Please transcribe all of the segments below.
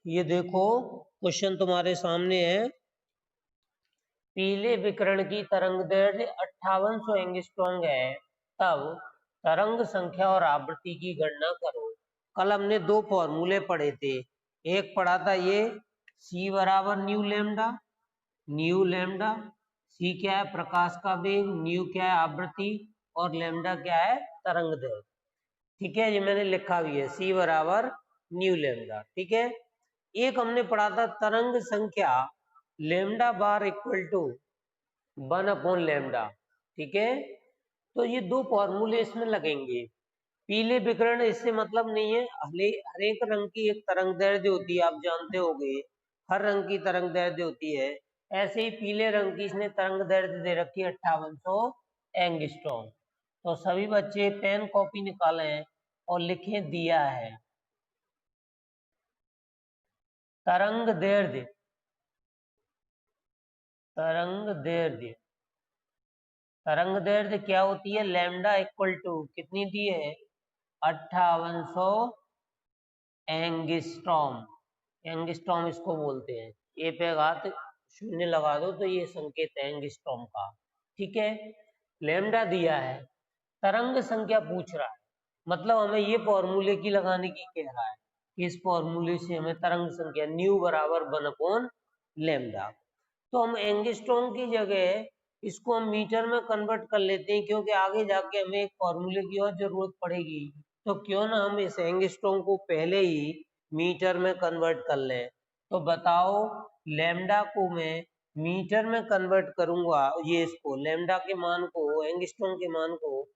ये देखो क्वेश्चन तुम्हारे सामने है। पीले विकिरण की तरंग दैर्ध्य 5800 एंगस्ट्रॉम है, तब तरंग संख्या और आवृत्ति की गणना करो। कल हमने दो फॉर्मूले पढ़े थे। एक पढ़ा था ये c बराबर न्यू लैम्डा। c क्या है? प्रकाश का वेग। न्यू क्या है? आवृत्ति। और लैम्डा क्या है? तरंग दैर्ध्य। ठीक है, ये मैंने लिखा भी है, c बराबर न्यू लैम्डा। ठीक है। एक हमने पढ़ा था तरंग संख्या लैम्डा बार इक्वल टू 1/लैम्डा। ठीक है, तो ये दो फॉर्मूले इसमें लगेंगे। पीले विकिरण इससे मतलब नहीं है, हर एक रंग की एक तरंग दैर्ध्य होती है, आप जानते होंगे। हर रंग की तरंग दैर्ध्य होती है। ऐसे ही पीले रंग की इसने तरंग दैर्ध्य दे रखी है 5800 एंगस्ट्रॉम। तो सभी बच्चे पेन कॉपी निकालें और लिखें दिया है तरंग दैर्ध्य। तरंग दैर्ध्य क्या होती है? लैम्डा इक्वल टू कितनी दी है? 5800 एंगस्ट्रॉम। एंगस्ट्रॉम इसको बोलते हैं। ए पे घात शून्य लगा दो तो ये संकेत है एंगस्ट्रॉम का। ठीक है, लैम्डा दिया है, तरंग संख्या पूछ रहा है, मतलब हमें ये फॉर्मूले की लगाने की कह रहा है कि इस फॉर्मूले से हमें तरंग संख्या न्यू बराबर 1/लैम्डा। तो हम एंगस्ट्रॉम की जगह इसको हम मीटर में कन्वर्ट कर लेते हैं, क्योंकि आगे जाके हमें एक फॉर्मूले की और जरूरत पड़ेगी। तो क्यों ना हम इस एंगस्ट्रॉम को पहले ही मीटर में कन्वर्ट कर लें। तो बताओ, लैम्डा को मैं मीटर में कन्वर्ट करूंगा, ये इसको लैम्डा के मान को, एंगस्ट्रॉम के मान को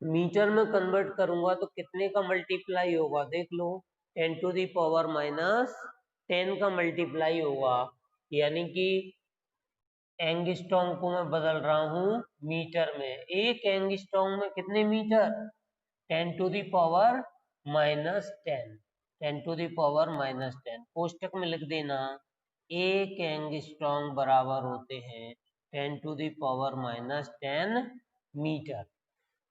मीटर में कन्वर्ट करूंगा तो कितने का मल्टीप्लाई होगा? देख लो, 10⁻⁻10 का मल्टीप्लाई होगा। यानी कि एंगस्ट्रॉम को मैं बदल रहा हूँ मीटर में। एक एंगस्ट्रॉम में कितने मीटर? 10⁻⁻10। 10⁻⁻10 कोष्टक में लिख देना, एक एंगस्ट्रॉम बराबर होते हैं 10⁻⁻10 मीटर।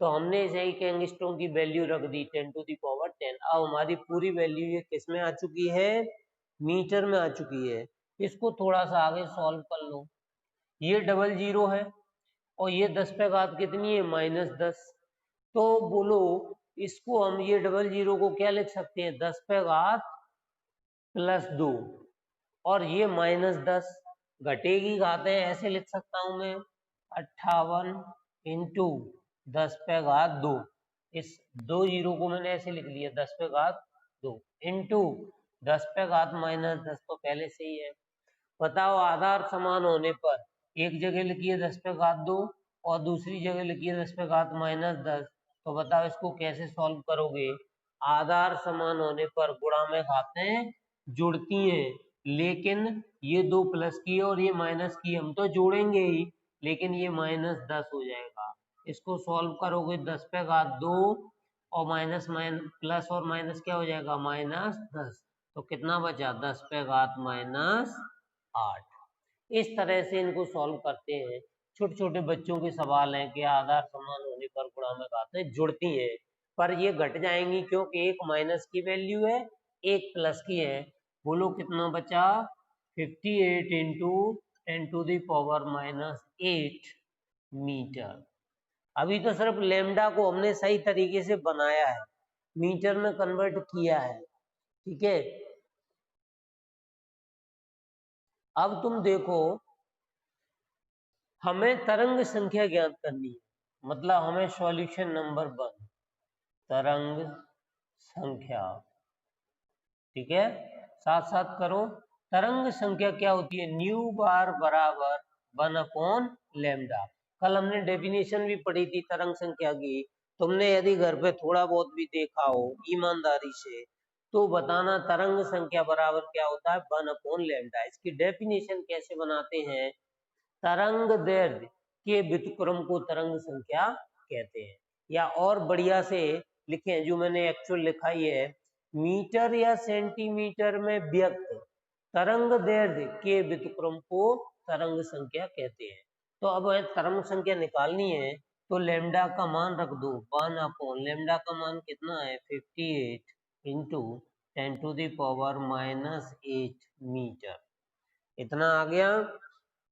तो हमने इस एक एंगस्ट्रॉम की वैल्यू रख दी 10⁻10। अब हमारी पूरी वैल्यू ये किस में आ चुकी है? मीटर में आ चुकी है। इसको थोड़ा सा आगे सॉल्व कर लो। ये 00 है और ये 10 पे घात कितनी है? -10। तो बोलो, इसको हम ये 00 को क्या लिख सकते हैं? 10 पे घात +2। और ये -10 घटेगी घातें ऐसे लिख सकता हूं मैं, 58 इंटू 10 पे घात 2। इस 20 को मैंने ऐसे लिख लिया, 10 पे घात 2 इंटू 10 पे घात -10 तो पहले से ही है। बताओ, आधार समान होने पर एक जगह लिखिए 10 पे घात 2 और दूसरी जगह लिखिए 10 पे घात -10। तो बताओ इसको कैसे सॉल्व करोगे? आधार समान होने पर गुणा में घातें जुड़ती हैं, लेकिन ये दो प्लस की और ये माइनस की हम तो जोड़ेंगे ही, लेकिन ये -10 हो जाएगा। इसको सॉल्व करोगे 10 पे घात 2 और माइनस प्लस और माइनस क्या हो जाएगा? -10। तो कितना बचा? 10 पे घात -8। इस तरह से इनको सॉल्व करते हैं। छोटे छोटे बच्चों के सवाल हैं कि आधार समान होने पर गुणा में घातें जुड़ती हैं, पर ये घट जाएंगी क्योंकि एक माइनस की वैल्यू है, एक प्लस की है। बोलो कितना बचा? 58 इंटू 10⁻⁻8 मीटर। अभी तो सिर्फ लैम्डा को हमने सही तरीके से बनाया है, मीटर में कन्वर्ट किया है। ठीक है, अब तुम देखो, हमें तरंग संख्या ज्ञात करनी है, मतलब हमें सॉल्यूशन नंबर 1 तरंग संख्या। ठीक है, साथ साथ करो। तरंग संख्या क्या होती है? न्यू बार बराबर 1/लैम्डा। कल हमने डेफिनेशन भी पढ़ी थी तरंग संख्या की। तुमने यदि घर पे थोड़ा बहुत भी देखा हो ईमानदारी से, तो बताना तरंग संख्या बराबर क्या होता है? 1/लैम्डा। इसकी डेफिनेशन कैसे बनाते हैं? तरंग दैर्ध्य के व्युत्क्रम को तरंग संख्या कहते हैं। या और बढ़िया से लिखें, जो मैंने एक्चुअल लिखा ही है, मीटर या सेंटीमीटर में व्यक्त तरंग दैर्ध्य के व्युत्क्रम को तरंग संख्या कहते हैं। तो अब तरंग संख्या निकालनी है, तो लैम्डा का मान रख दो 1/। लैम्डा का मान कितना है? 58 इंटू 10⁻⁻8 मीटर, इतना आ गया।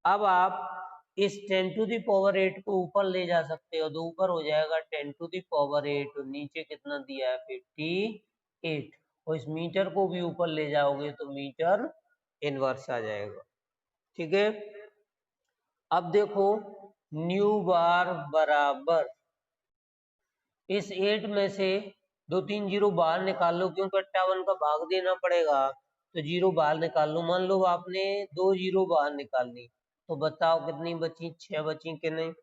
अब आप इस 10⁻8 को ऊपर ले जा सकते हो, तो ऊपर हो जाएगा 10⁻8 और नीचे कितना दिया है 58, और इस मीटर को भी ऊपर ले जाओगे तो मीटर इनवर्स आ जाएगा। ठीक है, अब देखो न्यू बार बराबर इस 8 में से 2-3 जीरो बाहर निकाल लो, क्योंकि 58 का भाग देना पड़ेगा, तो जीरो बाहर निकाल लो। मान लो आपने 2 जीरो बाहर निकाल ली, तो बताओ कितनी बची, 6 बची कि नहीं।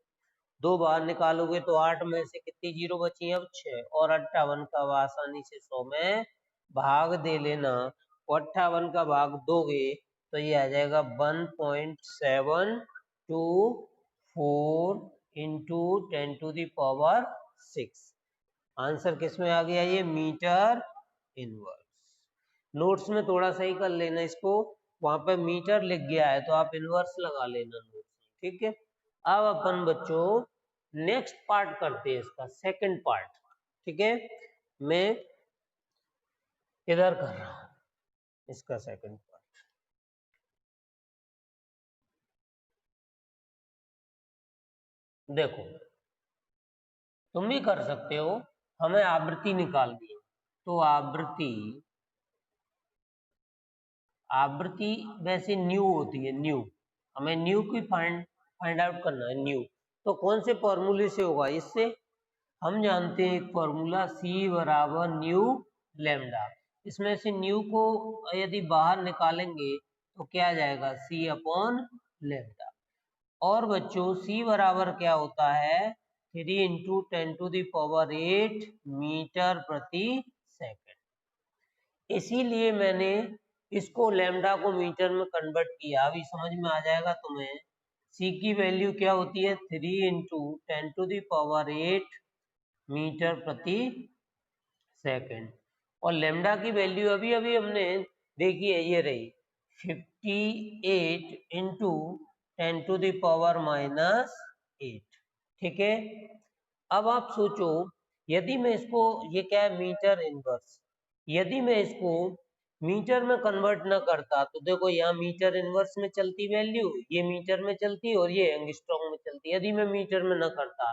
2 बाहर निकालोगे तो 8 में से कितनी जीरो बची, अब 6, और 58 का आसानी से 100 में भाग दे लेना। 58 का भाग दोगे तो ये आ जाएगा 1.724 इंटू 10⁻6। आंसर किस में आ गया, ये मीटर इनवर्स। नोट्स में थोड़ा सही कर लेना इसको, वहां पे मीटर लिख गया है तो आप इनवर्स लगा लेना नोट्स में। ठीक है, अब अपन बच्चों नेक्स्ट पार्ट करते हैं, इसका सेकंड पार्ट। ठीक है, मैं इधर कर रहा हूं इसका सेकंड पार्ट। देखो तुम भी कर सकते हो, हमें आवृत्ति निकालनी है, तो आवृत्ति वैसे न्यू होती है, न्यू, हमें न्यू की फाइंड आउट करना है। न्यू तो कौन से फॉर्मूले से होगा, इससे हम जानते हैं एक फॉर्मूला C बराबर न्यू लैम्डा। इसमें से न्यू को यदि बाहर निकालेंगे तो क्या आ जाएगा, C अपॉन लैम्डा। और बच्चों C बराबर क्या होता है, 3 इंटू 10⁸ मीटर प्रति सेकंड। इसीलिए मैंने इसको लैम्डा को मीटर में कन्वर्ट किया। अभी समझ में आ जाएगा तुम्हें। C की वैल्यू क्या होती है, 3 इंटू 10⁸ मीटर प्रति सेकंड, और लैम्डा की वैल्यू अभी अभी हमने देखी है, ये रही 58 इंटू 10⁻⁻8। ठीक है, अब आप सोचो, यदि मैं इसको, ये क्या है मीटर इनवर्स, यदि मैं इसको मीटर में कन्वर्ट न करता तो देखो यहाँ मीटर इनवर्स में चलती वैल्यू, ये मीटर में चलती और ये एंगस्ट्रॉम में चलती। यदि मैं मीटर में न करता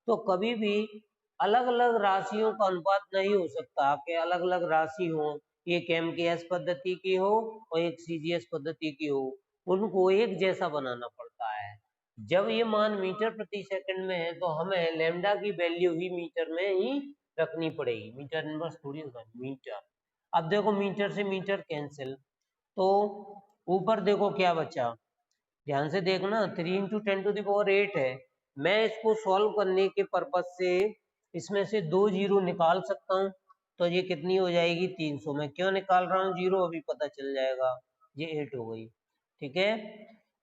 तो कभी भी अलग अलग राशियों का अनुपात नहीं हो सकता कि अलग अलग राशि हो, एक MKS पद्धति की हो और एक CGS पद्धति की हो, उनको एक जैसा बनाना पड़ता है। जब ये मान मीटर प्रति सेकंड में है तो हमें लैम्डा की वैल्यू ही मीटर में ही रखनी पड़ेगी, मीटर इनवर्स थोड़ी होगा मीटर। अब देखो मीटर से मीटर कैंसिल, तो ऊपर देखो क्या बचा, ध्यान से देखना, 3 इंटू 10⁸ है। मैं इसको सॉल्व करने के पर्पज से इसमें से 2 जीरो निकाल सकता हूँ, तो ये कितनी हो जाएगी 300। मैं क्यों निकाल रहा हूँ जीरो, अभी पता चल जाएगा। ये 8 हो गई। ठीक है,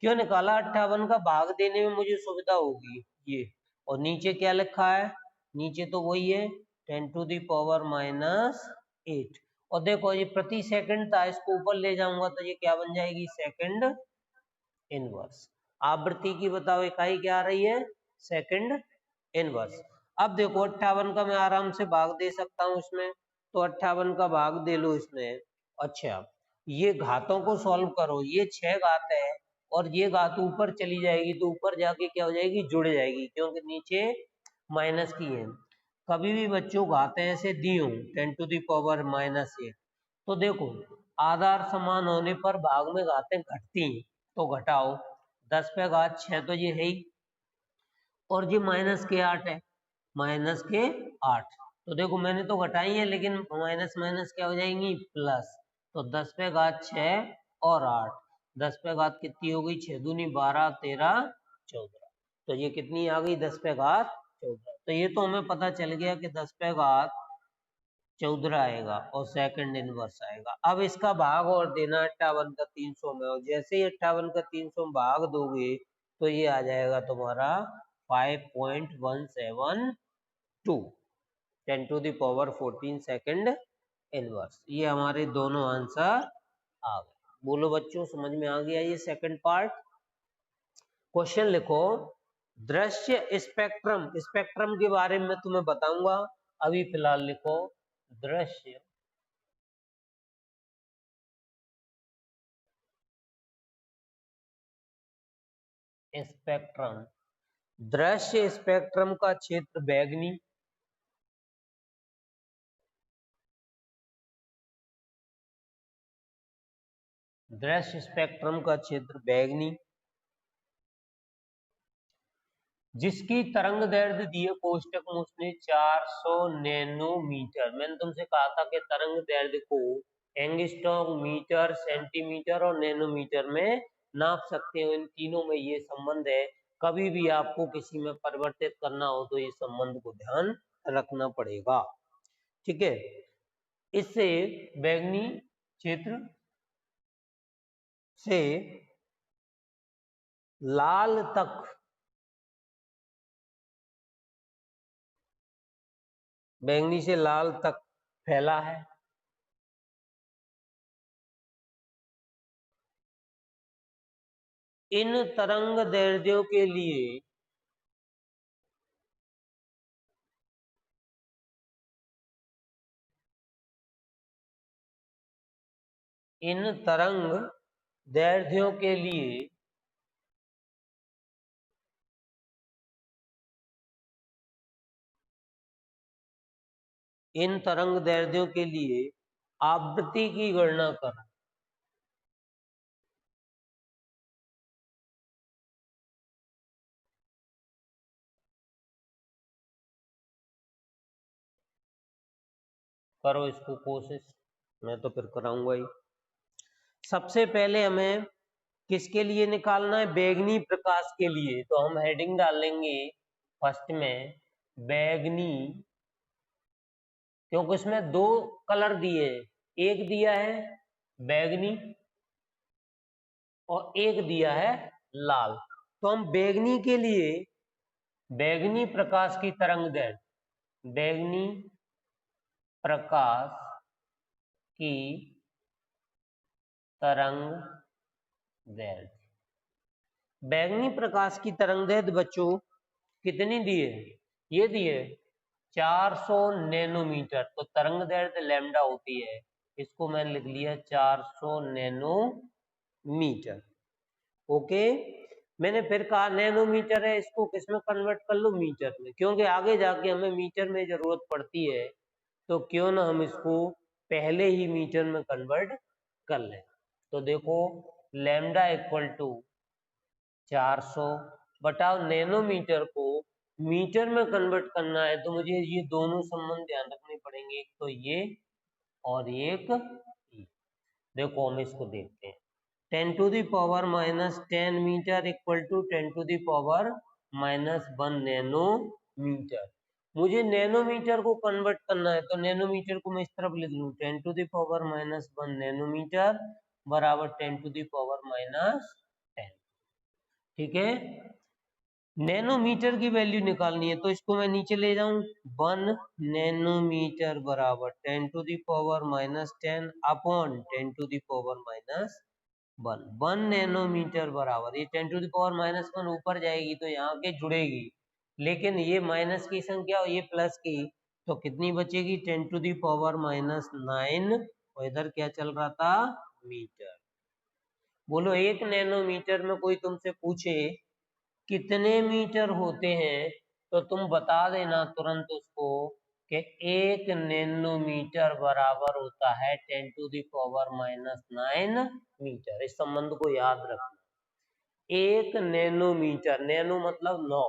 क्यों निकाला, 58 का भाग देने में मुझे सुविधा होगी ये। और नीचे क्या लिखा है, नीचे तो वही है 10⁻⁻8, और देखो ये प्रति सेकंड था, इसको ऊपर ले जाऊंगा तो ये क्या बन जाएगी, सेकंड इनवर्स। आवृत्ति की बताओ इकाई क्या आ रही है, सेकंड इनवर्स। अब देखो 58 का मैं आराम से भाग दे सकता हूँ इसमें, तो 58 का भाग दे लो इसमें। अच्छा, ये घातों को सॉल्व करो, ये 6 घात है और ये घात ऊपर चली जाएगी तो ऊपर जाके क्या हो जाएगी, जुड़ जाएगी, क्योंकि नीचे माइनस की है। कभी भी बच्चों घातें ऐसे दी हो 10⁻⁻8, तो देखो आधार समान होने पर भाग में घातें घटती हैं, तो घटाओ 10 पे घात 6 तो ये है ही, और ये माइनस के 8 है, माइनस के 8। तो देखो मैंने तो घटाई है, लेकिन माइनस माइनस क्या हो जाएंगी, प्लस। तो 10 पे घात 6 और 8, 10 पे घात कितनी हो गई, 6 दूनी 12, 13, 14, तो ये कितनी आ गई, 10 पे घात 14। तो ये तो हमें पता चल गया कि 10 पे घात 14 आएगा और सेकंड इनवर्स आएगा। अब इसका भाग और देना 58 का 300 में, और जैसे ही 58 का 300 में भाग दोगे तो ये आ जाएगा तुम्हारा 5.172 10⁻14 सेकंड इनवर्स। ये हमारे दोनों आंसर आ गए। बोलो बच्चों, समझ में आ गया ये सेकंड पार्ट। क्वेश्चन लिखो, दृश्य स्पेक्ट्रम, स्पेक्ट्रम के बारे में तुम्हें बताऊंगा, अभी फिलहाल लिखो दृश्य स्पेक्ट्रम, दृश्य स्पेक्ट्रम का क्षेत्र बैंगनी, दृश्य स्पेक्ट्रम का क्षेत्र बैंगनी, जिसकी तरंग दैर्ध्य दी है कोष्टक में उसने 400 नैनोमीटर। मैंने तुमसे कहा था कि तरंग दैर्ध्य को एंगस्ट्रॉम, मीटर, सेंटीमीटर और नैनोमीटर में नाप सकते हो। इन तीनों में ये संबंध है। कभी भी आपको किसी में परिवर्तित करना हो तो ये संबंध को ध्यान रखना पड़ेगा। ठीक है, इससे बैंगनी क्षेत्र से लाल तक, बैंगनी से लाल तक फैला है। इन तरंग दैर्ध्यों के लिए इन तरंग दैर्ध्यों के लिए इन तरंग दैर्ध्यों के लिए आवृत्ति की गणना करें। करो इसको कोशिश, मैं तो फिर कराऊंगा ही। सबसे पहले हमें किसके लिए निकालना है? बैंगनी प्रकाश के लिए। तो हम हेडिंग डालेंगे फर्स्ट में बैंगनी, क्योंकि इसमें दो कलर दिए हैं, एक दिया है बैंगनी और एक दिया है लाल। तो हम बैंगनी के लिए बैंगनी प्रकाश की तरंग दैर्ध्य, बैंगनी प्रकाश की तरंग दैर्ध्य, बैंगनी प्रकाश की तरंग दैर्ध्य बच्चों कितनी दिए? ये दिए 400 नैनोमीटर। तो तरंग दैर्ध्य लैम्डा होती है, इसको मैंने लिख लिया 400 नैनोमीटर। ओके, मैंने फिर कहा नैनोमीटर है, इसको किसमें कन्वर्ट कर लो? मीटर में, क्योंकि आगे जाके हमें मीटर में जरूरत पड़ती है। तो क्यों ना हम इसको पहले ही मीटर में कन्वर्ट कर लें। तो देखो लैम्डा इक्वल टू 400 बटा नैनोमीटर को मीटर में कन्वर्ट करना है, तो मुझे ये दोनों संबंध ध्यान रखने पड़ेंगे, एक तो ये और एक ये। देखो हम इसको देखते हैं। 10 to the power -10 metre equal to 10 to the power -1 nanometre. मुझे नैनोमीटर को कन्वर्ट करना है, तो नैनोमीटर को मैं इस तरफ लिख लूं, 10 टू दी पावर -1 नैनोमीटर बराबर 10 टू दी पावर -10। ठीक है, नैनोमीटर की वैल्यू निकालनी है, तो इसको मैं नीचे ले जाऊं, 1 नैनोमीटर बराबर 10 to the power -10 upon 10 to the power -1। 1 nanometre बराबर, ये 10 टू दी पावर -1 ऊपर जाएगी तो यहाँ के जुड़ेगी, लेकिन ये माइनस की संख्या और ये प्लस की, तो कितनी बचेगी? 10 टू दी पावर -9। और इधर क्या चल रहा था? मीटर। बोलो 1 नैनोमीटर में कोई तुमसे पूछे कितने मीटर होते हैं, तो तुम बता देना तुरंत उसको कि 1 नैनोमीटर बराबर होता है 10 टू दी पावर -9 मीटर। इस संबंध को याद रखना। 1 नैनोमीटर, नैनो मतलब 9,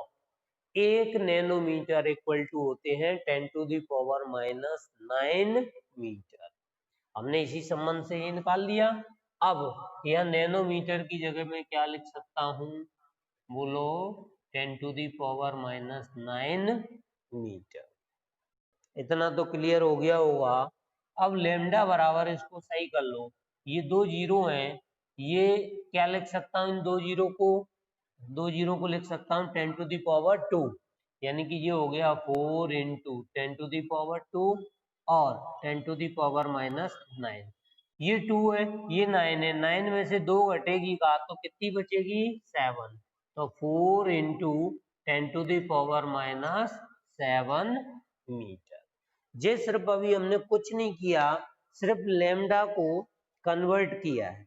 1 नैनोमीटर इक्वल टू होते हैं 10 टू दी पावर -9 मीटर। हमने इसी संबंध से ये निकाल लिया। अब यह नैनोमीटर की जगह में क्या लिख सकता हूं? बोलो 10 टू दी पावर -9 मीटर। इतना तो क्लियर हो गया होगा। अब लेमडा बराबर, इसको सही कर लो, ये दो जीरो हैं, ये क्या लिख सकता हूँ? इन दो जीरो को लिख सकता हूँ 10 टू दी पावर 2, यानी कि ये हो गया 4 इंटू 10 टू दी पावर 2 और 10 टू दी पावर -9। ये 2 है, ये 9 है, 9 में से 2 घटेगी का, तो कितनी बचेगी? 7। तो 4 into 10 to the power -7 metre. ये सिर्फ अभी हमने कुछ नहीं किया, सिर्फ लेमडा को कन्वर्ट किया है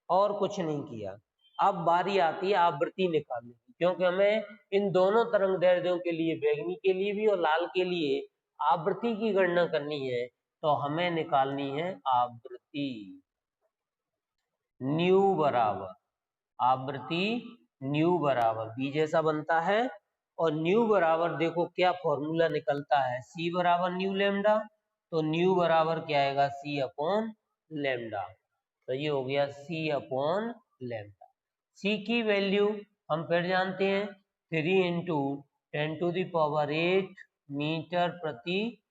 और कुछ नहीं किया। अब बारी आती है आवृत्ति निकालने की। क्योंकि हमें इन दोनों तरंग दैर्ध्यों के लिए, बैंगनी के लिए भी और लाल के लिए आवृत्ति की गणना करनी है। तो हमें निकालनी है आवृत्ति, न्यू बराबर आवृत्ति, न्यू बराबर बी जैसा बनता है। और न्यू बराबर देखो क्या फॉर्मूला निकलता है, सी बराबर न्यू लेमडा। तो न्यू बराबर क्या आएगा, सी अपॉन लेमडा। तो ये हो गया सी अपॉन लेमडा। सी की वैल्यू हम फिर जानते हैं, 3 इंटू 10⁸ मीटर प्रति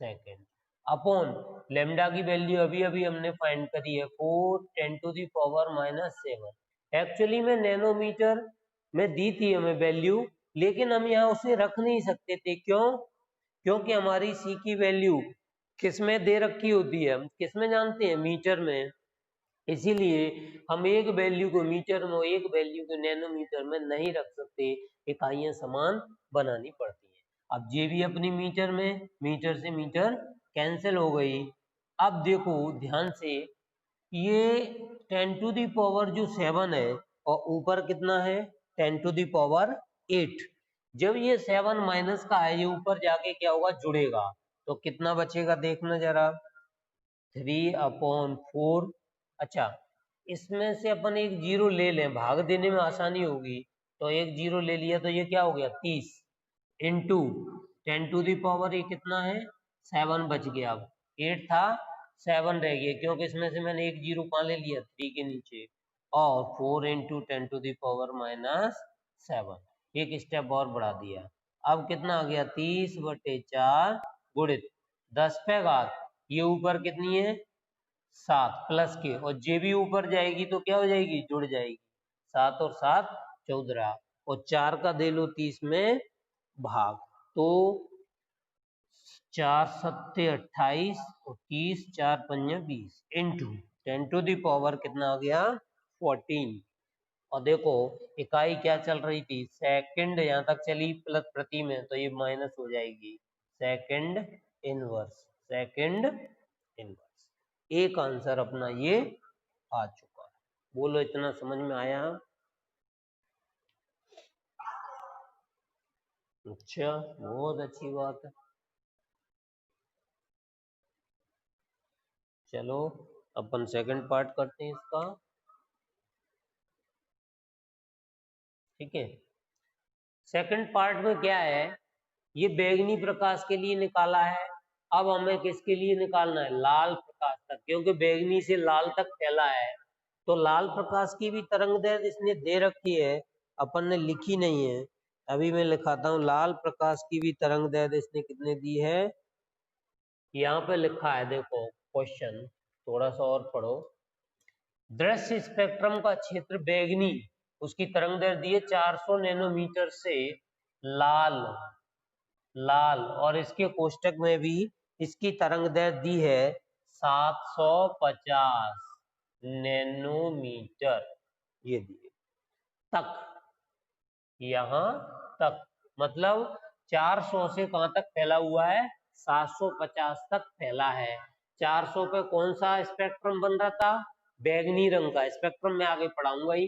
सेकेंड अपॉन लेमडा की वैल्यू अभी अभी हमने फाइंड करी है 4 10⁻⁻7। एक्चुअली में नैनोमीटर में दी थी हमें वैल्यू, लेकिन हम यहाँ उसे रख नहीं सकते थे। क्यों? क्योंकि हमारी सी की वैल्यू किस में दे रखी होती है, हम किस में जानते हैं, मीटर में। इसीलिए हम एक वैल्यू को मीटर में, एक वैल्यू को नैनोमीटर में नहीं रख सकते, इकाइयां समान बनानी पड़ती हैं। अब ये भी अपनी मीटर में, मीटर से मीटर कैंसिल हो गई। अब देखो ध्यान से, ये 10⁻⁷ है और ऊपर कितना है 10⁸8। जब ये 7 माइनस का है, ये ऊपर जाके क्या होगा, जुड़ेगा। तो कितना बचेगा देखना जरा, 3/4। अच्छा, इसमें से अपन एक जीरो ले लें, भाग देने में आसानी होगी। तो एक जीरो ले लिया तो ये क्या हो गया 30 इंटू 10⁻, ये कितना है 7 बच गया। अब 8 था 7 रह गया, क्योंकि इसमें से मैंने एक जीरो कहाँ ले लिया, 3 के नीचे। और 4 इंटू 10⁻⁻7, एक स्टेप और बढ़ा दिया। अब कितना आ गया 30/4 गुणित 10 पे घात, ये ऊपर कितनी है 7 प्लस के, और जे भी ऊपर जाएगी तो क्या हो जाएगी, जुड़ जाएगी। 7 और 7 14, और 4 का दे लो 30 में भाग। तो 4 सत्ते 28 और 30 4 पंजे 20 इंटू 10⁻, कितना आ गया 14। और देखो इकाई क्या चल रही थी, सेकंड, यहाँ तक चली प्लस प्रति में, तो ये माइनस हो जाएगी, सेकंड इनवर्स, सेकंड इनवर्स। एक आंसर अपना ये आ चुका है। बोलो इतना समझ में आया? अच्छा, बहुत अच्छी बात है। चलो अपन सेकंड पार्ट करते हैं इसका, ठीक है। सेकंड पार्ट में क्या है, ये बैंगनी प्रकाश के लिए निकाला है। अब हमें किसके लिए निकालना है, लाल प्रकाश तक, क्योंकि बैंगनी से लाल तक फैला है। तो लाल प्रकाश की भी तरंग दैर्ध्य इसने दे रखी है, अपन ने लिखी नहीं है। अभी मैं लिखाता हूँ, लाल प्रकाश की भी तरंग दैर्ध्य इसने कितने दी है, यहाँ पे लिखा है, देखो क्वेश्चन थोड़ा सा और पढ़ो। दृश्य स्पेक्ट्रम का क्षेत्र बैंगनी, उसकी तरंग दैर्ध्य 400 नैनोमीटर से लाल, लाल, और इसके कोष्टक में भी इसकी तरंग दैर्ध्य है 750 नैनोमीटर, ये दिए तक, यहाँ तक, मतलब 400 से कहाँ तक फैला हुआ है, 750 तक फैला है। 400 पे कौन सा स्पेक्ट्रम बन रहा था, बैंगनी रंग का स्पेक्ट्रम, मैं आगे पढ़ाऊंगा ही।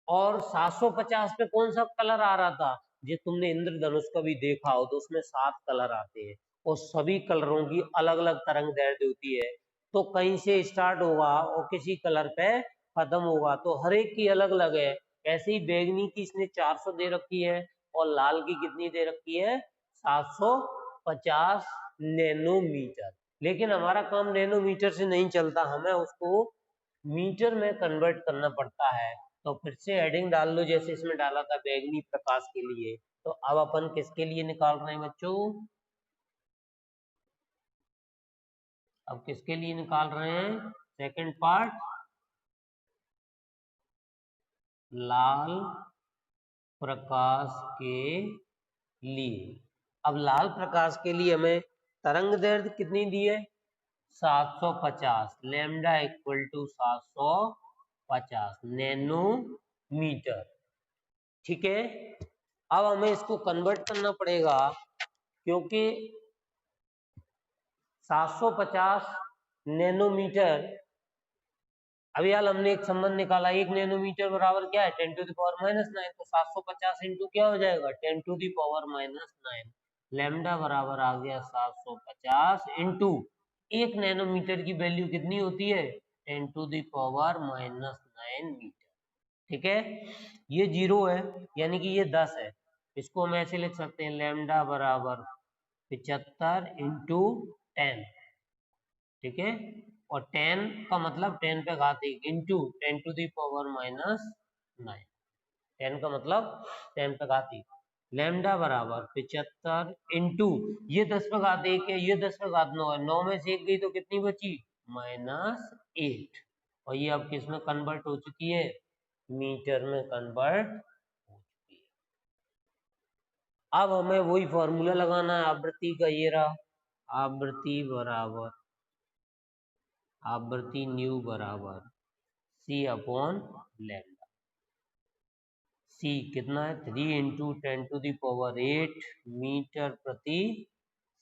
और 750 पे कौन सा कलर आ रहा था, जो तुमने इंद्रधनुष का भी देखा हो, तो उसमें 7 कलर आते हैं और सभी कलरों की अलग अलग तरंग दैर्ध्य होती है। तो कहीं से स्टार्ट होगा और किसी कलर पे खत्म होगा, तो हर एक की अलग अलग है। ऐसे ही बैंगनी की इसने 400 दे रखी है और लाल की कितनी दे रखी है, 750 नैनोमीटर। लेकिन हमारा काम नैनोमीटर से नहीं चलता, हमें उसको मीटर में कन्वर्ट करना पड़ता है। तो फिर से हेडिंग डाल लो, जैसे इसमें डाला था बैंगनी प्रकाश के लिए। तो अब अपन किसके लिए निकाल रहे हैं बच्चों, अब किसके लिए निकाल रहे हैं, सेकंड पार्ट, लाल प्रकाश के लिए। अब लाल प्रकाश के लिए हमें तरंग दैर्ध्य कितनी दी है, 750, लैम्डा इक्वल टू 750 नैनोमीटर, ठीक है। अब हमें इसको कन्वर्ट करना पड़ेगा, क्योंकि 750 नैनोमीटर अभी यार हमने एक संबंध निकाला, 1 नैनोमीटर बराबर क्या है 10 टू द पावर -9, तो 750 इंटू क्या हो जाएगा 10 टू द पावर -9, लैम्डा बराबर आ गया 750 इंटू 1 नैनोमीटर की वैल्यू कितनी होती है 10 टू द पावर -9 मीटर। ठीक है, ये 0 है यानी कि ये 10 है, इसको हम ऐसे लिख सकते हैं लैम्डा बराबर 75 इंटू 10। ठीक है, और 10 का मतलब 10 पे घात 1 इंटू 10 टू दी पावर -9, 10 का मतलब 10 पे घात 1, लैम्डा बराबर 75 इंटू ये 10 पे घात 1 है, ये 10 पे घात 9 है, 9 में से 1 गई तो कितनी बची -8, और ये अब किस में कन्वर्ट हो चुकी है मीटर में कन्वर्ट हो चुकी है। अब हमें वही फॉर्मूला लगाना है आवृत्ति का, ये रहा आवृत्ति बराबर आवृत्ति न्यू बराबर C अपॉन लैम्डा। C कितना है 3 into 10 to the power 8 metre प्रति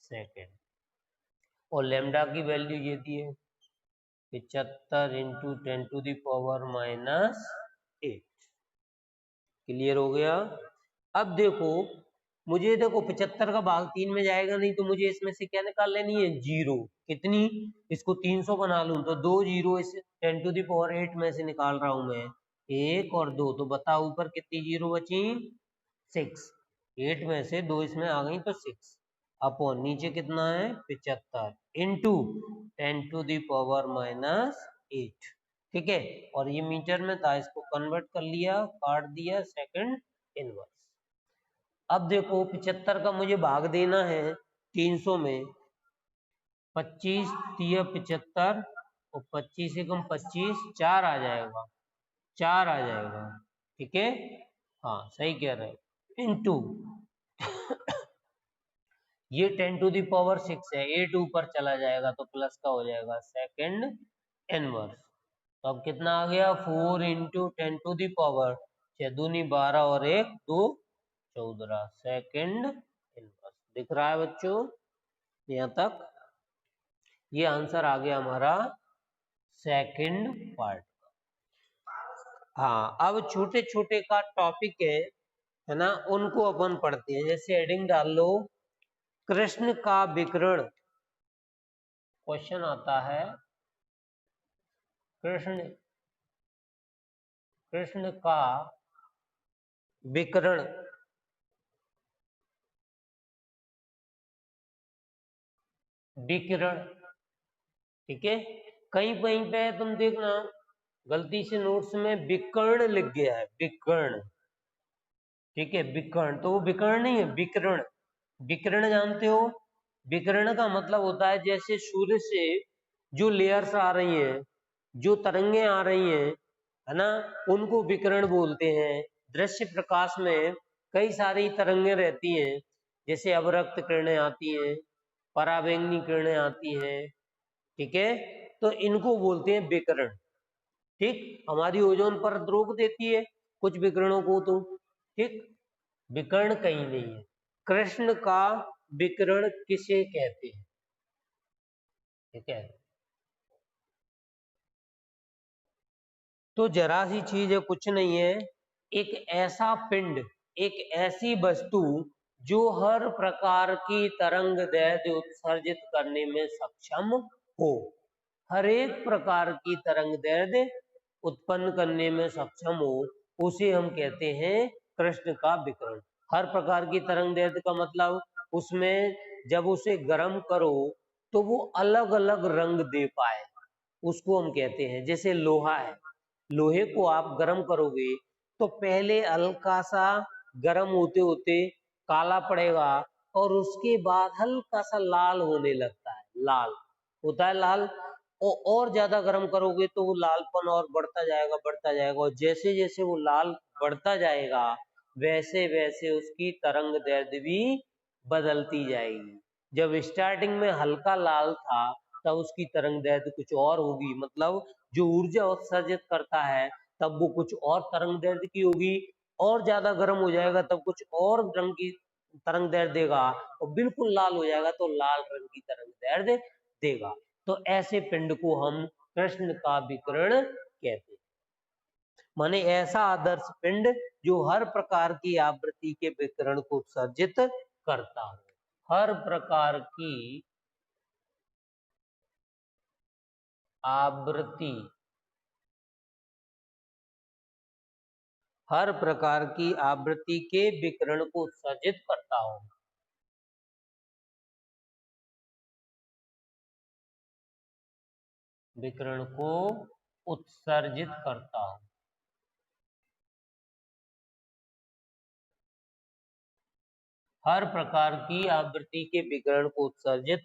सेकेंड, और लैम्डा की वैल्यू ये दी है 75 into 10 to the power -8। Clear हो गया। अब देखो मुझे, देखो 75 का भाग 3 में जाएगा नहीं, तो मुझे इसमें से क्या निकाल लेनी है 0, कितनी, इसको 300 बना लूं तो 2 0 इस 10 टू दी पावर 8 में से निकाल रहा हूं मैं, 1 और 2, तो बताओ ऊपर कितनी 0 बची 6, 8 में से 2 इसमें आ गई तो 6 अपॉन नीचे कितना है 75 इंटू 10 टू दी पावर -8। ठीक है, और ये मीटर में था, इसको कन्वर्ट कर लिया, काट दिया सेकंड इनवर्स। अब देखो 75 का मुझे भाग देना है 300 में, 25 तिया 75 और 25 से कम 25, 4 आ जाएगा, 4 आ जाएगा। ठीक है, हाँ सही कह रहे हो, इंटू ये 10 टू दी पावर 6 है, 8 ऊपर चला जाएगा तो प्लस का हो जाएगा सेकंड इनवर्स। तो अब कितना आ गया 4 इंटू 10 टू दी पावर 6 दूनी 12 और 1 2 14 सेकंड इनवर्स। दिख रहा है बच्चों यहाँ तक? ये आंसर आ गया हमारा सेकंड पार्ट। हाँ, अब छोटे छोटे का टॉपिक है ना, उनको अपन पढ़ते हैं। जैसे हेडिंग डाल लो कृष्ण का विकिरण, क्वेश्चन आता है कृष्ण कृष्ण का विकिरण, विकिरण। ठीक है, कहीं कहीं पे तुम देखना गलती से नोट्स में विकर्ण लिख गया है, विकर्ण। ठीक है, विकर्ण, तो वो विकर्ण नहीं है विकिरण। विकिरण जानते हो, विकिरण का मतलब होता है जैसे सूर्य से जो लेयर्स आ रही हैं, जो तरंगे आ रही हैं, है ना, उनको विकिरण बोलते हैं। दृश्य प्रकाश में कई सारी तरंगे रहती हैं, जैसे अवरक्त किरणें आती हैं, पराबैंगनी किरणें आती हैं। ठीक है, तो इनको बोलते हैं विकिरण। ठीक, हमारी ओजोन परत रोक देती है कुछ विकिरणों को, तो ठीक, विकर्ण कहीं नहीं है। कृष्ण का विकिरण किसे कहते हैं? ठीक है, तो जरा सी चीज है, कुछ नहीं है, एक ऐसा पिंड, एक ऐसी वस्तु जो हर प्रकार की तरंग दैर्ध्य उत्सर्जित करने में सक्षम हो, हर एक प्रकार की तरंग दैर्ध्य उत्पन्न करने में सक्षम हो, उसे हम कहते हैं कृष्ण का विकिरण। हर प्रकार की तरंग दैर्ध्य का मतलब उसमें जब उसे गर्म करो तो वो अलग अलग रंग दे पाए, उसको हम कहते हैं। जैसे लोहा है, लोहे को आप गर्म करोगे तो पहले हल्का सा गर्म होते होते काला पड़ेगा, और उसके बाद हल्का सा लाल होने लगता है, लाल होता है लाल, और ज्यादा गर्म करोगे तो वो लालपन और बढ़ता जाएगा, बढ़ता जाएगा, और जैसे जैसे वो लाल बढ़ता जाएगा वैसे वैसे उसकी तरंग दैर्ध्य भी बदलती जाएगी। जब स्टार्टिंग में हल्का लाल था तब उसकी तरंग दैर्ध्य कुछ और होगी, मतलब जो ऊर्जा उत्सर्जित करता है तब वो कुछ और तरंग दैर्ध्य की होगी, और ज्यादा गर्म हो जाएगा तब कुछ और रंग की तरंग दैर्ध्य देगा, और बिल्कुल लाल हो जाएगा तो लाल रंग की तरंग दैर्ध्य देगा। तो ऐसे पिंड को हम कृष्ण का विकिरण कहते हैं। माने ऐसा आदर्श पिंड जो हर प्रकार की आवृत्ति के विकिरण को उत्सर्जित करता हो। हर प्रकार की आवृत्ति, हर प्रकार की आवृत्ति के विकिरण को उत्सर्जित करता हो। विकिरण को उत्सर्जित करता हो। हर प्रकार की आवृत्ति के विकिरण को उत्सर्जित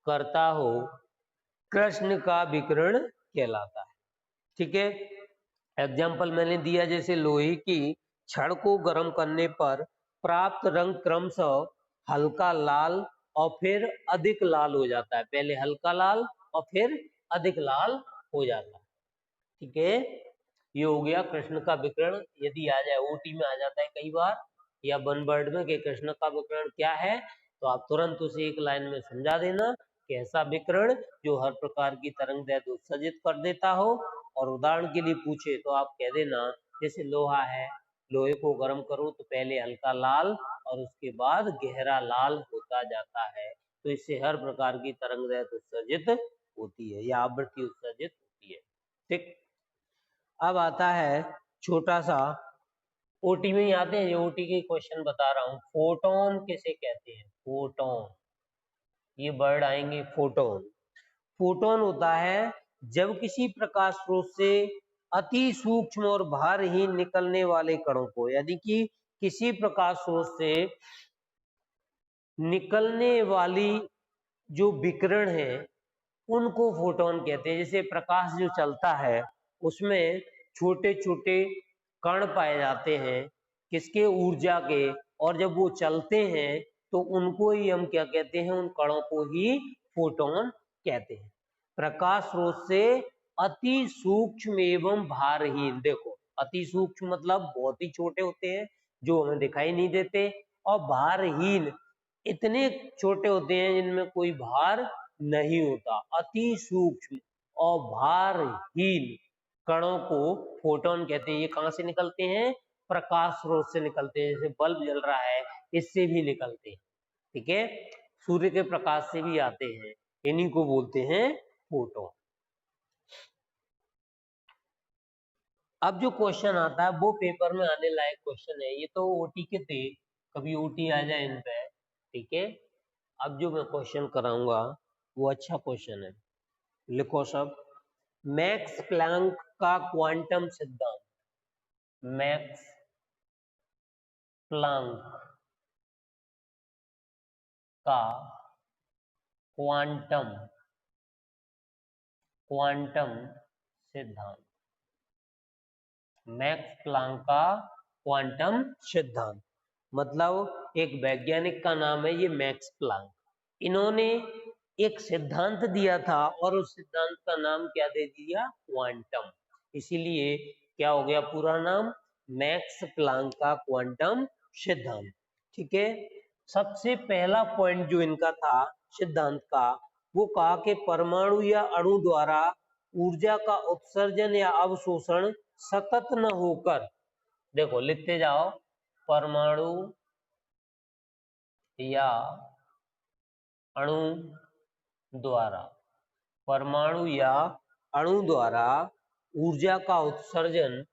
करता हो, कृष्ण का विकिरण कहलाता है। ठीक है, एग्जाम्पल मैंने दिया, जैसे लोहे की छड़ को गर्म करने पर प्राप्त रंग क्रमशः हल्का लाल और फिर अधिक लाल हो जाता है। पहले हल्का लाल और फिर अधिक लाल हो जाता है। ठीक है, ये हो गया कृष्ण का विकिरण। यदि आ जाए ओटी में आ जाता है कई बार, या वन वर्ड में कि कृष्ण का विकिरण क्या है, तो आप तुरंत उसे एक लाइन में समझा देना कि ऐसा विकिरण जो हर प्रकार की तरंग दैर्ध्य उत्सर्जित कर देता हो। और उदाहरण के लिए पूछे तो आप कह देना, जैसे लोहा है, लोहे को गर्म करो तो पहले हल्का लाल और उसके बाद गहरा लाल होता जाता है। तो इससे हर प्रकार की तरंग दैर्ध्य उत्सर्जित होती है या आवृत्ति उत्सर्जित होती है। ठीक, अब आता है छोटा सा, ओटी में ही आते हैं, ओटी के क्वेश्चन बता रहा हूँ। फोटोन किसे कहते हैं? फोटोन, ये वर्ड आएंगे फोटोन। फोटोन होता है जब किसी प्रकाश स्रोत से अति सूक्ष्म और भारहीन निकलने वाले कणों को, यानी कि किसी प्रकाश स्रोत से निकलने वाली जो विकिरण है उनको फोटोन कहते हैं। जैसे प्रकाश जो चलता है उसमें छोटे छोटे कण पाए जाते हैं, किसके? ऊर्जा के। और जब वो चलते हैं तो उनको ही हम क्या कहते हैं? उन कणों को ही फोटोन कहते हैं। प्रकाश स्रोत से अति सूक्ष्म एवं भारहीन, देखो अति सूक्ष्म मतलब बहुत ही छोटे होते हैं जो हमें दिखाई नहीं देते, और भारहीन इतने छोटे होते हैं जिनमें कोई भार नहीं होता। अति सूक्ष्म और भारहीन कणों को फोटोन कहते हैं। ये कहां से निकलते हैं? प्रकाश स्रोत से निकलते हैं। जैसे बल्ब जल रहा है, इससे भी निकलते हैं। ठीक है, सूर्य के प्रकाश से भी आते हैं, इन्हीं को बोलते हैं फोटोन। अब जो क्वेश्चन आता है वो पेपर में आने लायक क्वेश्चन है। ये तो ओटी के थे, कभी ओटी आ जाए इन पे। ठीक है, अब जो मैं क्वेश्चन कराऊंगा वो अच्छा क्वेश्चन है। लिखो सब, मैक्स प्लैंक का क्वांटम सिद्धांत। मैक्स प्लैंक का क्वांटम क्वांटम सिद्धांत। मैक्स प्लैंक का क्वांटम सिद्धांत मतलब एक वैज्ञानिक का नाम है ये मैक्स प्लैंक। इन्होंने एक सिद्धांत दिया था और उस सिद्धांत का नाम क्या दे दिया? क्वांटम। इसीलिए क्या हो गया पूरा नाम? मैक्स प्लैंक का क्वांटम सिद्धांत। ठीक है, सबसे पहला पॉइंट जो इनका था सिद्धांत का, वो कहा कि परमाणु या अणु द्वारा ऊर्जा का उत्सर्जन या अवशोषण सतत न होकर, देखो लिखते जाओ, परमाणु या अणु द्वारा, परमाणु या अणु द्वारा ऊर्जा का उत्सर्जन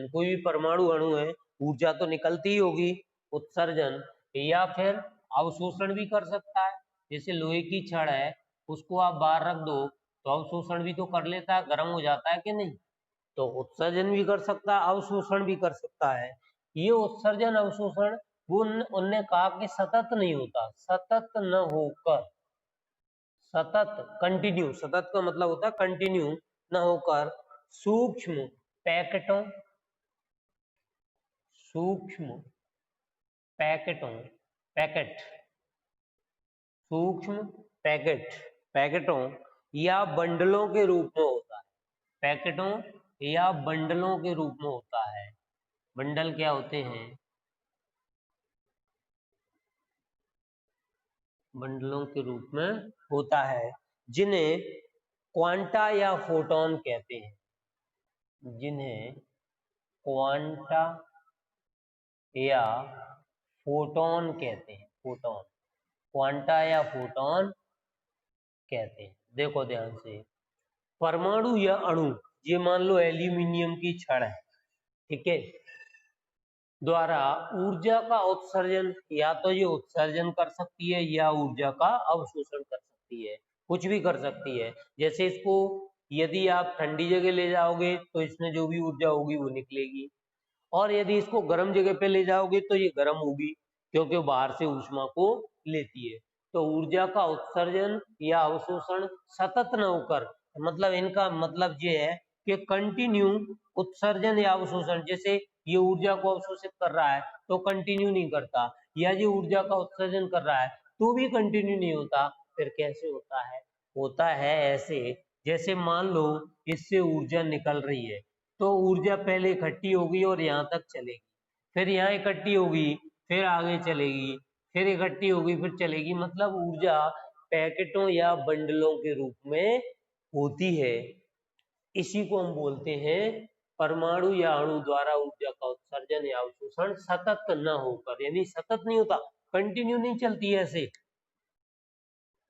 कोई भी परमाणु अणु है, ऊर्जा तो निकलती ही होगी, उत्सर्जन या फिर अवशोषण भी कर सकता है। जैसे लोहे की छड़ है, उसको आप बाहर रख दो तो अवशोषण भी तो कर लेता है, गर्म हो जाता है कि नहीं? तो उत्सर्जन भी कर सकता है, अवशोषण भी कर सकता है। ये उत्सर्जन अवशोषण वो उनने कहा कि सतत नहीं होता, सतत न होकर, सतत कंटिन्यू, सतत का मतलब होता है कंटिन्यू न होकर सूक्ष्म पैकेटों, सूक्ष्म पैकेटों, पैकेट, सूक्ष्म पैकेट, पैकेटों या बंडलों के रूप में होता है। पैकेटों या बंडलों के रूप में होता है। बंडल क्या होते हैं? बंडलों के रूप में होता है, जिन्हें क्वांटा या फोटोन कहते हैं, जिन्हें क्वांटा या फोटोन कहते हैं, फोटोन, क्वांटा या फोटोन कहते हैं। देखो ध्यान से, परमाणु या अणु, ये मान लो एल्यूमिनियम की छड़ है, ठीक है, द्वारा ऊर्जा का उत्सर्जन, या तो ये उत्सर्जन कर सकती है या ऊर्जा का अवशोषण कर सकती है, कुछ भी कर सकती है। जैसे इसको यदि आप ठंडी जगह ले जाओगे तो इसमें जो भी ऊर्जा होगी वो निकलेगी, और यदि इसको गर्म जगह पे ले जाओगे तो ये गर्म होगी, क्योंकि बाहर से ऊष्मा को लेती है। तो ऊर्जा का उत्सर्जन या अवशोषण सतत न होकर, मतलब इनका मतलब ये है कि कंटिन्यू उत्सर्जन या अवशोषण, जैसे ये ऊर्जा को अवशोषित कर रहा है तो कंटिन्यू नहीं करता, या ये ऊर्जा का उत्सर्जन कर रहा है तो भी कंटिन्यू नहीं होता। फिर कैसे होता है? होता है ऐसे, जैसे मान लो इससे ऊर्जा निकल रही है, तो ऊर्जा पहले इकट्ठी होगी और यहाँ तक चलेगी, फिर यहाँ इकट्ठी होगी, फिर आगे चलेगी, फिर इकट्ठी होगी, फिर चलेगी, मतलब ऊर्जा पैकेटों या बंडलों के रूप में होती है। इसी को हम बोलते हैं परमाणु या अणु द्वारा ऊर्जा का उत्सर्जन या अवशोषण सतत न होकर, यानी सतत नहीं होता, कंटिन्यू नहीं चलती ऐसे,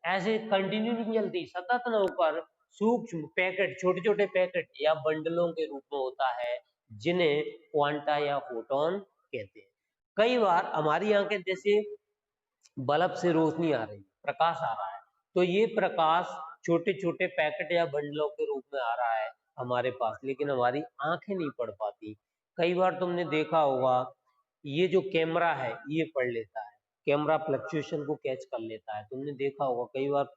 ऐसे कंटिन्यू नहीं चलती, सतत न होकर सूक्ष्म पैकेट, छोटे छोटे पैकेट या बंडलों के रूप में होता है, जिन्हें क्वांटा या फोटोन कहते हैं। कई बार हमारी आंखें, जैसे बल्ब से रोशनी आ रही है, प्रकाश आ रहा है, तो ये प्रकाश छोटे छोटे पैकेट या बंडलों के रूप में आ रहा है हमारे पास, लेकिन हमारी आंखें नहीं पढ़ पाती। कई बार तुमने देखा होगा, ये जो कैमरा है ये पढ़ लेता है, कैमरा फ्लक्चुएशन को कैच कर लेता है, तुमने देखा होगा कई बार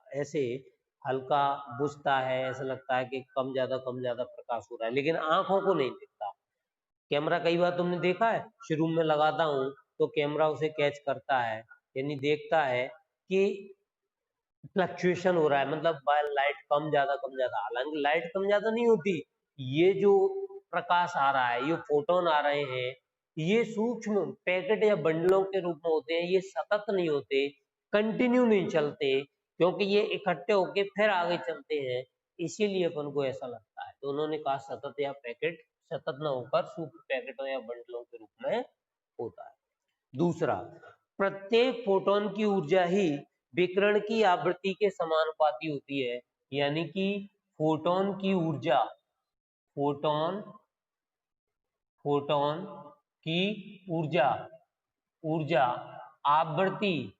ऐसे हल्का बुझता है, ऐसा लगता है कि कम ज्यादा प्रकाश हो रहा है, लेकिन आंखों को नहीं दिखता। कैमरा कई बार तुमने देखा है, शुरू में लगाता हूँ तो कैमरा उसे कैच करता है, यानी देखता है कि फ्लक्चुएशन हो रहा है, मतलब लाइट कम ज्यादा, हालांकि लाइट कम ज्यादा नहीं होती, ये जो प्रकाश आ रहा है, ये फोटोन आ रहे हैं, ये सूक्ष्म पैकेट या बंडलों के रूप में होते हैं, ये सतत नहीं होते, कंटिन्यू नहीं चलते, क्योंकि ये इकट्ठे होके फिर आगे चलते हैं, इसीलिए अपन को ऐसा लगता है। तो उन्होंने कहा सतत या पैकेट, सतत न होकर सूक्ष्म पैकेटों या बंडलों के रूप में होता है। दूसरा, प्रत्येक फोटोन की ऊर्जा ही विकिरण की आवृत्ति के समानुपाती होती है, यानी कि फोटोन की ऊर्जा, फोटोन फोटोन की ऊर्जा, ऊर्जा आवृत्ति,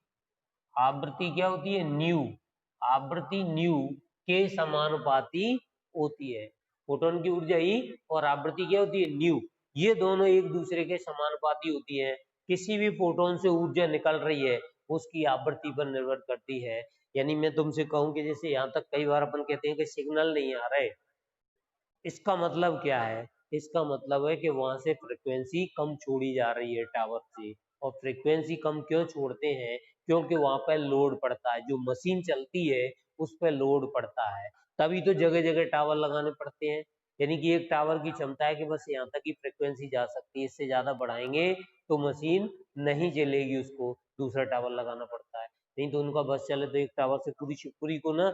आवृत्ति क्या होती है? न्यू, आवृत्ति न्यू के समानुपाती होती है। फोटोन की ऊर्जा ही और आवृत्ति क्या होती है? न्यू, ये दोनों एक दूसरे के समानुपाती होती है। किसी भी फोटोन से ऊर्जा निकल रही है उसकी आवृत्ति पर निर्भर करती है। यानी मैं तुमसे कहूं कि जैसे यहाँ तक कई बार अपन कहते हैं कि सिग्नल नहीं आ रहे, इसका मतलब क्या है? इसका मतलब है कि वहां से फ्रिक्वेंसी कम छोड़ी जा रही है टावर से, और फ्रिक्वेंसी कम क्यों छोड़ते हैं? क्योंकि वहां पर लोड पड़ता है, जो मशीन चलती है उस पर लोड पड़ता है, तभी तो जगह जगह टावर लगाने पड़ते हैं। यानी कि एक टावर की क्षमता है कि बस यहाँ तक ही फ्रिक्वेंसी जा सकती है, इससे ज्यादा बढ़ाएंगे तो मशीन नहीं चलेगी, उसको दूसरा टावर लगाना पड़ता है। नहीं तो उनका बस चले तो एक टावर से पूरी पूरी को ना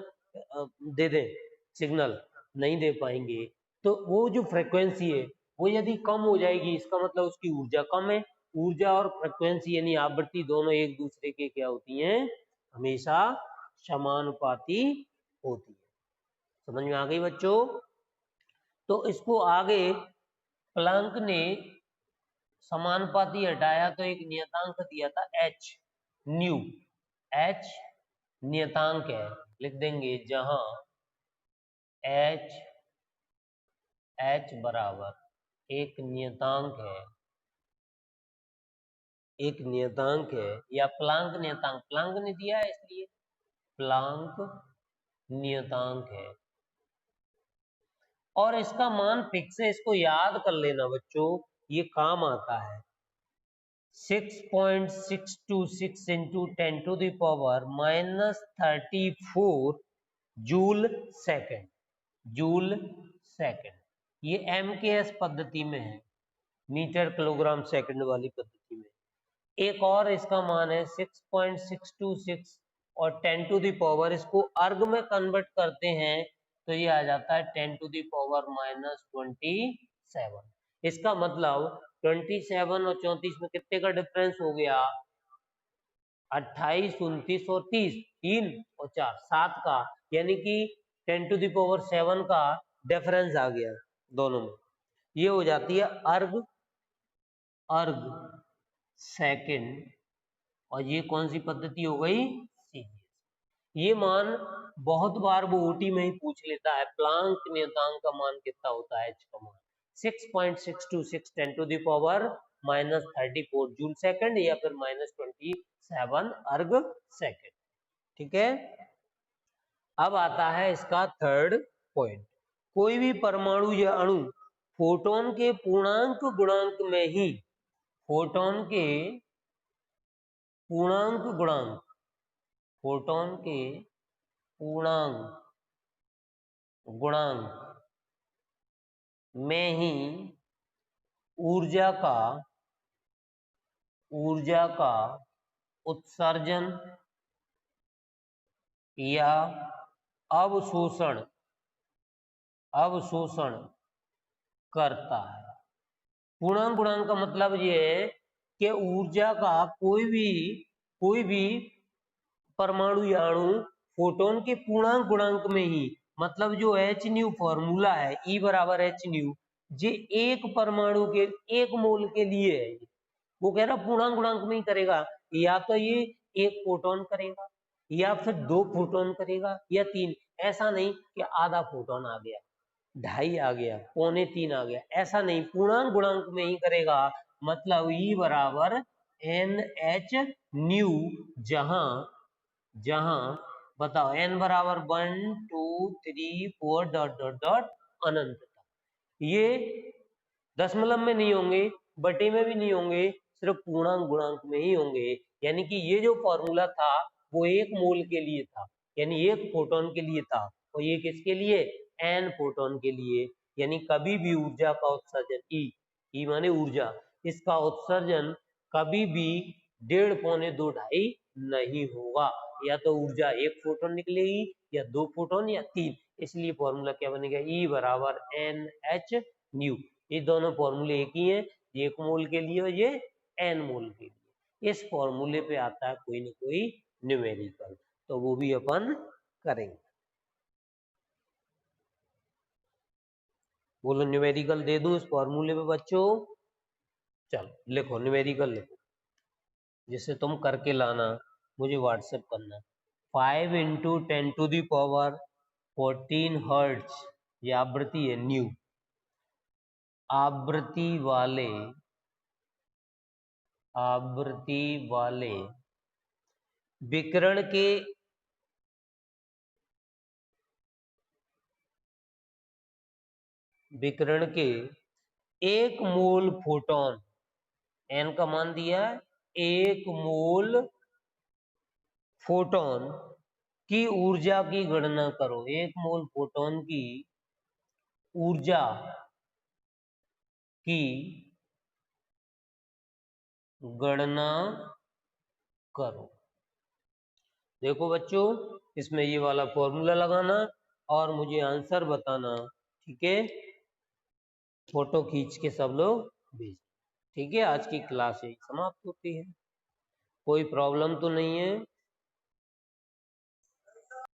दे दें सिग्नल, नहीं दे पाएंगे। तो वो जो फ्रिक्वेंसी है वो यदि कम हो जाएगी, इसका मतलब उसकी ऊर्जा कम है। ऊर्जा और फ्रिक्वेंसी यानी आवृत्ति दोनों एक दूसरे के क्या होती हैं? हमेशा समानुपाती होती है। समझ में आ गई बच्चों? तो इसको आगे प्लांक ने समानुपाती हटाया तो एक नियतांक दिया था h, न्यू, h नियतांक है, लिख देंगे, जहां h बराबर एक नियतांक है, एक नियतांक है, या प्लांक नियतांक, प्लांक ने दिया है इसलिए प्लांक नियतांक है, और इसका मान फिक्स है, इसको याद कर लेना बच्चों, ये काम आता है। 6.626 into 10⁻⁻34 joule second, joule second, ये MKS पद्धति में है, मीटर किलोग्राम सेकंड वाली पद्धति में। एक और इसका मान है 6.626 और 10 टू द पावर इसको अर्ग में कन्वर्ट करते हैं तो ये आ जाता है 10 टू द पावर -27। इसका मतलब 27 और 34 में कितने का डिफरेंस हो गया? 28, 29 और 30, 3 और 4, 7 का, यानी कि 10 टू द पावर 7 का डिफरेंस आ गया दोनों में। ये हो जाती है अर्ग अर्ग सेकंड, और ये कौन सी पद्धति हो गई? सीजीएस। ये मान बहुत बार वो ओटी में ही पूछ लेता है, प्लांक नियतांक का मान कितना होता है? एच का मान 6.626 10 to the power -34 joule second या फिर -27 अर्ग सेकंड। ठीक है, अब आता है इसका थर्ड पॉइंट। कोई भी परमाणु या अणु फोटोन के पूर्णांक गुणांक में ही, फोटोन के पूर्णांक गुणांक, फोटोन के पूर्णांक गुणांक में ही ऊर्जा का उत्सर्जन या अवशोषण करता है। पूर्णांक गुणांक का मतलब ये है कि ऊर्जा का कोई भी परमाणु या अणु फोटोन के पूर्णांक गुणांक में ही, मतलब जो एच न्यू फॉर्मूला है E बराबर एच न्यू, जे एक परमाणु के एक मोल के लिए है। वो कह रहा पूर्णांक गुणांक में ही करेगा, या तो ये एक फोटोन करेगा या फिर 2 फोटोन करेगा या 3। ऐसा नहीं कि आधा फोटोन आ गया, 2.5 आ गया, 2.25 आ गया, ऐसा नहीं, पूर्णांक गुणांक में ही करेगा। मतलब E बराबर NH न्यू, जहां बताओ n बराबर 1 2 3 4 डॉट डॉट डॉट अनंत। ये दशमलव में नहीं होंगे, बटे में भी नहीं होंगे, सिर्फ पूर्णांक गुणांक में ही होंगे। यानी कि ये जो फॉर्मूला था वो 1 मोल के लिए था, यानी 1 फोटोन के लिए था, और ये किसके लिए? n फोटोन के लिए। यानी कभी भी ऊर्जा का उत्सर्जन ई माने ऊर्जा, इसका उत्सर्जन कभी भी 1.5, पौने 2, 2.5 नहीं होगा। या तो ऊर्जा 1 फोटोन निकलेगी या 2 फोटोन या 3। इसलिए फॉर्मूला क्या बनेगा? E बराबर NH न्यू। ये दोनों फॉर्मूले एक ही हैं, ये 1 मोल के लिए और ये n मोल के लिए। इस फॉर्मूले पे आता है कोई ना कोई न्यूमेरिकल, तो वो भी अपन करेंगे। बोलो न्यूमेरिकल दे दूं इस फॉर्मूले पे बच्चों? चलो लिखो, न्यूमेरिकल लिखो, जिसे तुम करके लाना, मुझे व्हाट्सएप करना। 5 × 10 टू द पावर 14 हर्ट्ज, ये आवृत्ति है न्यू। आवृत्ति वाले विकिरण के 1 मोल फोटोन, n का मान दिया, 1 मोल फोटोन की ऊर्जा की गणना करो। 1 मोल फोटोन की ऊर्जा की गणना करो। देखो बच्चों, इसमें ये वाला फॉर्मूला लगाना और मुझे आंसर बताना। ठीक है, फोटो खींच के सब लोग भेज। ठीक है, आज की क्लास यही समाप्त होती है। कोई प्रॉब्लम तो नहीं है?